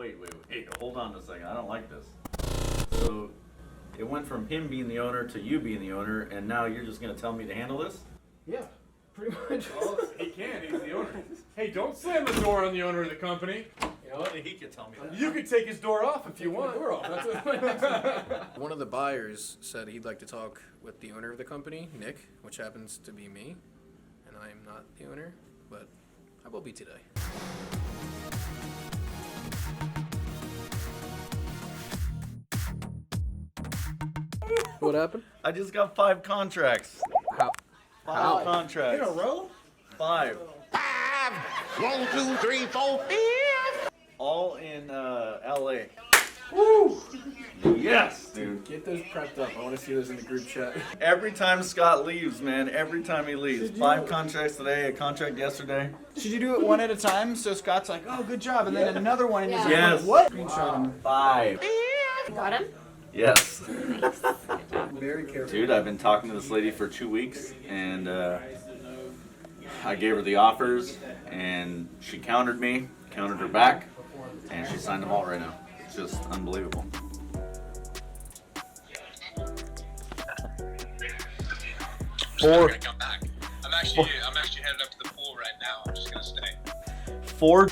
Wait. Hold on a second. I don't like this. So, it went from him being the owner to you being the owner, and now you're just going to tell me to handle this? Yeah, pretty much. Well, he can. He's the owner. Hey, don't slam the door on the owner of the company. You know what? He could tell me that. You could take his door off if you want. Door off. That's what One of the buyers said he'd like to talk with the owner of the company, Nick, which happens to be me, and I am not the owner, but I will be today. What happened? I just got 5 contracts. How? 5 contracts. In a row? 5. 1, 2, 3, 4, 5. All in LA. Woo! Yes, dude. Get those prepped up. I want to see those in the group chat. Every time Scott leaves, man, every time he leaves. 5 contracts today, a contract yesterday. Should you do it one at a time? So Scott's like, oh, good job. And then another one. And he's like, Yes. what? Screenshot him. 5. Got him? Yes. Very careful. Dude, I've been talking to this lady for 2 weeks, and I gave her the offers, and she countered her back, and she signed them all right now. It's just unbelievable. I'm gonna come back. I'm actually headed up to the pool right now. I'm just gonna stay. 4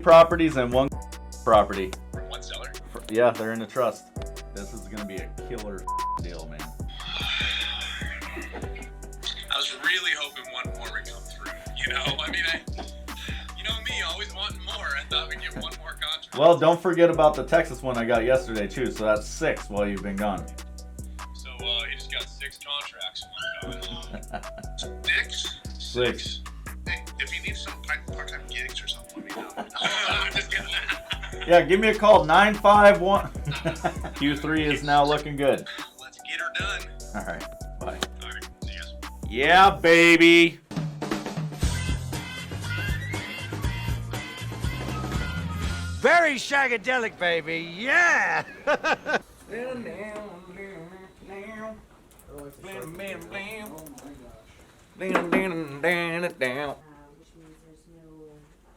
properties and 1 property. One seller. Yeah, they're in a trust. This is gonna be a killer deal, man. I was really hoping one more would come through. You know, I mean, you know me, always wanting more. I thought we'd get one more contract. Well, don't forget about the Texas one I got yesterday too. So that's 6 while you've been gone. So he just got 6 contracts. 6? 6. Hey, if you need some part-time gigs or something, let me know. I'm just kidding. Yeah, give me a call. 951. Q3 is now looking good. Let's get her done. All right. Bye. All right, see ya. Yeah, baby. Very shagadelic, baby. Yeah.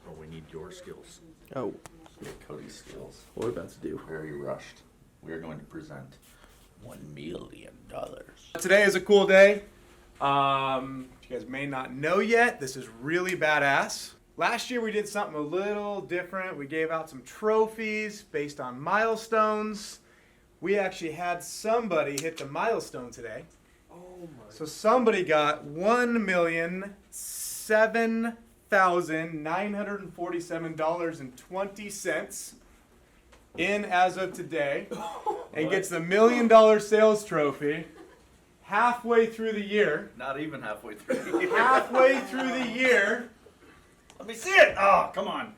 Oh, we need your skills. Oh, We need Cody's skills. what are we about to do? Very rushed. We are going to present $1 million. Today is a cool day. You guys may not know yet, this is really badass. Last year we did something a little different. We gave out some trophies based on milestones. We actually had somebody hit the milestone today. So somebody got $1,007,947.20 in as of today, and gets the $1 million sales trophy halfway through the year. Not even halfway through. Halfway through the year. Let me see it. Oh, come on.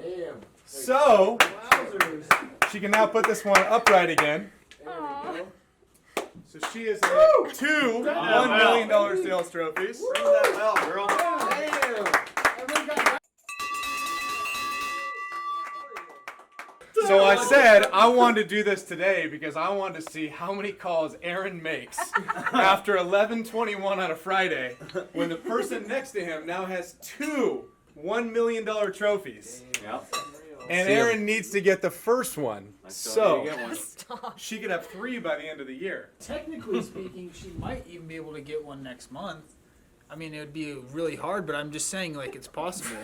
Damn. So Wowzers. she can now put this one upright again. Aww. So she is at 2 $1 million sales trophies. Ring that bell, girl. Damn. Everybody got So I said I wanted to do this today because I wanted to see how many calls Aaron makes after 11:21 on a Friday when the person next to him now has 2 $1 million trophies. Yep. And See 'em. Aaron needs to get the first one. I So still need to get one. Stop. she could have 3 by the end of the year. Technically speaking, she might even be able to get one next month. I mean, it would be really hard, but I'm just saying, like, it's possible.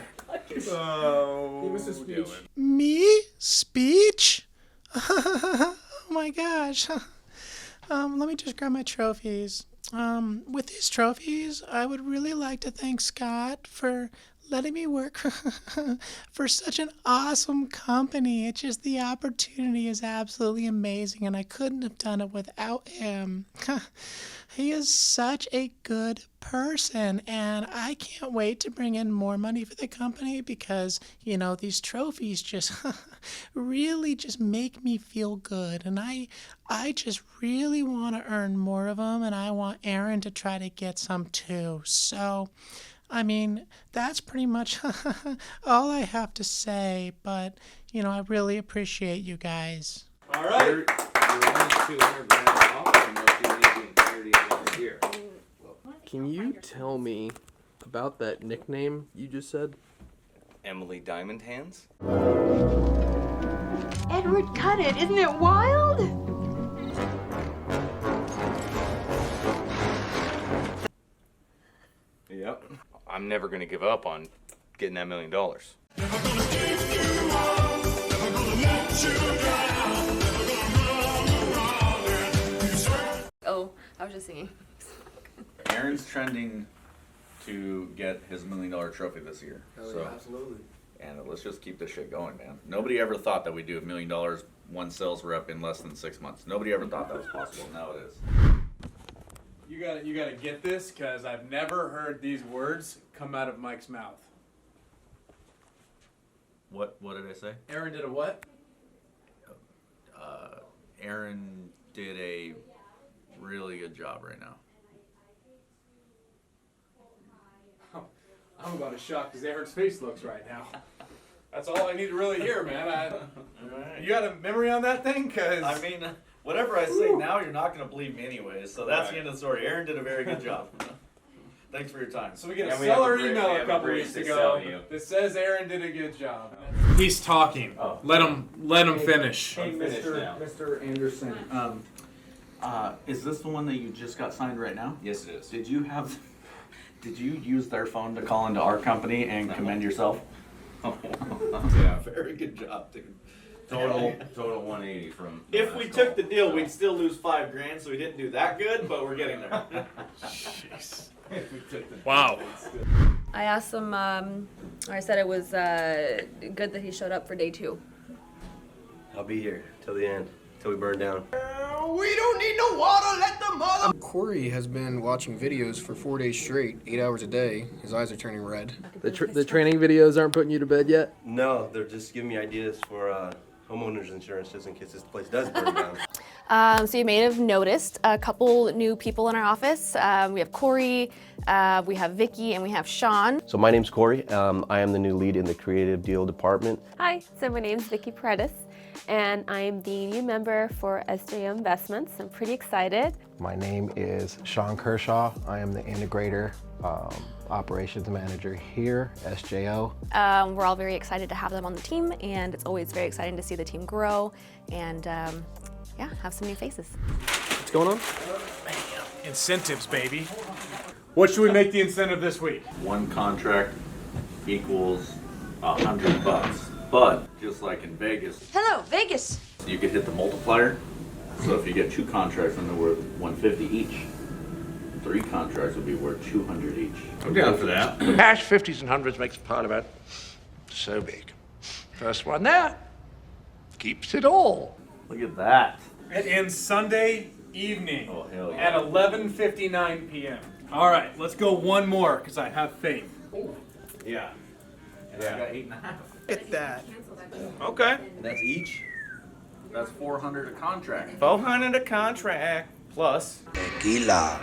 Oh, Give us a speech. Me? Speech? Oh my gosh. Let me just grab my trophies. With these trophies, I would really like to thank Scott for letting me work for such an awesome company. It's just the opportunity is absolutely amazing, and I couldn't have done it without him. He is such a good person, and I can't wait to bring in more money for the company because, you know, these trophies just really just make me feel good, and I just really want to earn more of them, and I want Aaron to try to get some too. So, I mean, that's pretty much all I have to say, but, you know, I really appreciate you guys. All right. You're only 200 grand off unless you leave the entirety of the year. Can you tell me about that nickname you just said? Emily Diamond Hands? Howard cut it. Isn't it wild? Yep. I'm never going to give up on getting that $1 million. Oh, I was just singing. Aaron's trending to get his $1 million trophy this year. So, absolutely. and let's just keep this shit going, man. Nobody ever thought that we'd do $1 million one sales rep in less than 6 months. Nobody ever thought that was possible. Now it is. You gotta get this, because I've never heard these words come out of Mike's mouth. What did I say? Aaron did a what? Aaron did a really good job right now. I'm about as shocked as Aaron's face looks right now. That's all I need to really hear, man. You got a memory on that thing? Cause I mean, whatever I say now, you're not going to believe me anyways. So that's the end of the story. Aaron did a very good job. Thanks for your time. So we get Yeah, a we have seller a bridge- we email have a a couple bridge weeks to ago sell you. that says Aaron did a good job. He's talking. Oh. Let him finish. Hey, Finish now. Mr. Anderson, is this the one that you just got signed right now? Yes, it is. Did you use their phone to call into our company and commend yourself? Yeah. Very good job, dude. Total 180 from. If we took the deal, we'd still lose $5,000, so we didn't do that good, but we're getting there. Jeez. If we took the Wow. I asked him, or I said it was good that he showed up for day 2. I'll be here till the end, till we burn down. We don't need no water, let the mother. Corey has been watching videos for 4 days straight, 8 hours a day. His eyes are turning red. The training videos aren't putting you to bed yet? No, they're just giving me ideas for homeowners insurance just in case this place does burn down. So you may have noticed a couple new people in our office. We have Corey, we have Vicky, and we have Sean. So my name's Corey. I am the new lead in the creative deal department. Hi, so my name's Vicky Paredes, and I'm the new member for SJO Investments. I'm pretty excited. My name is Sean Kershaw. I am the integrator, operations manager here, SJO. We're all very excited to have them on the team, and it's always very exciting to see the team grow and yeah, have some new faces. What's going on? Incentives, baby. What should we make the incentive this week? One contract equals $100, but just like in Vegas, Hello, Vegas. you could hit the multiplier. So if you get 2 contracts and they're worth $150 each, 3 contracts would be worth $200 each. I'm down for that. Cash 50s and 100s makes a pile of it so big. First one there keeps it all. Look at that. It ends Sunday evening Oh, hell yeah. at 11:59 p.m. All right, let's go one more because I have faith. Yeah. And I got 8.5. Get that. Okay. That's each. That's $400 a contract. 400 a contract plus. Tequila.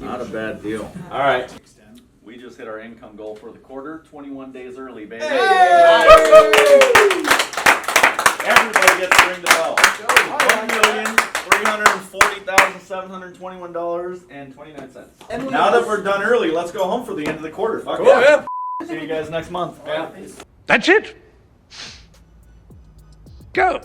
Not a bad deal. All right. We just hit our income goal for the quarter, 21 days early, baby. Everybody gets to ring the bell. $1,340,721.29. Now that we're done early, let's go home for the end of the quarter. Fuck yeah. See you guys next month. That's it. Go.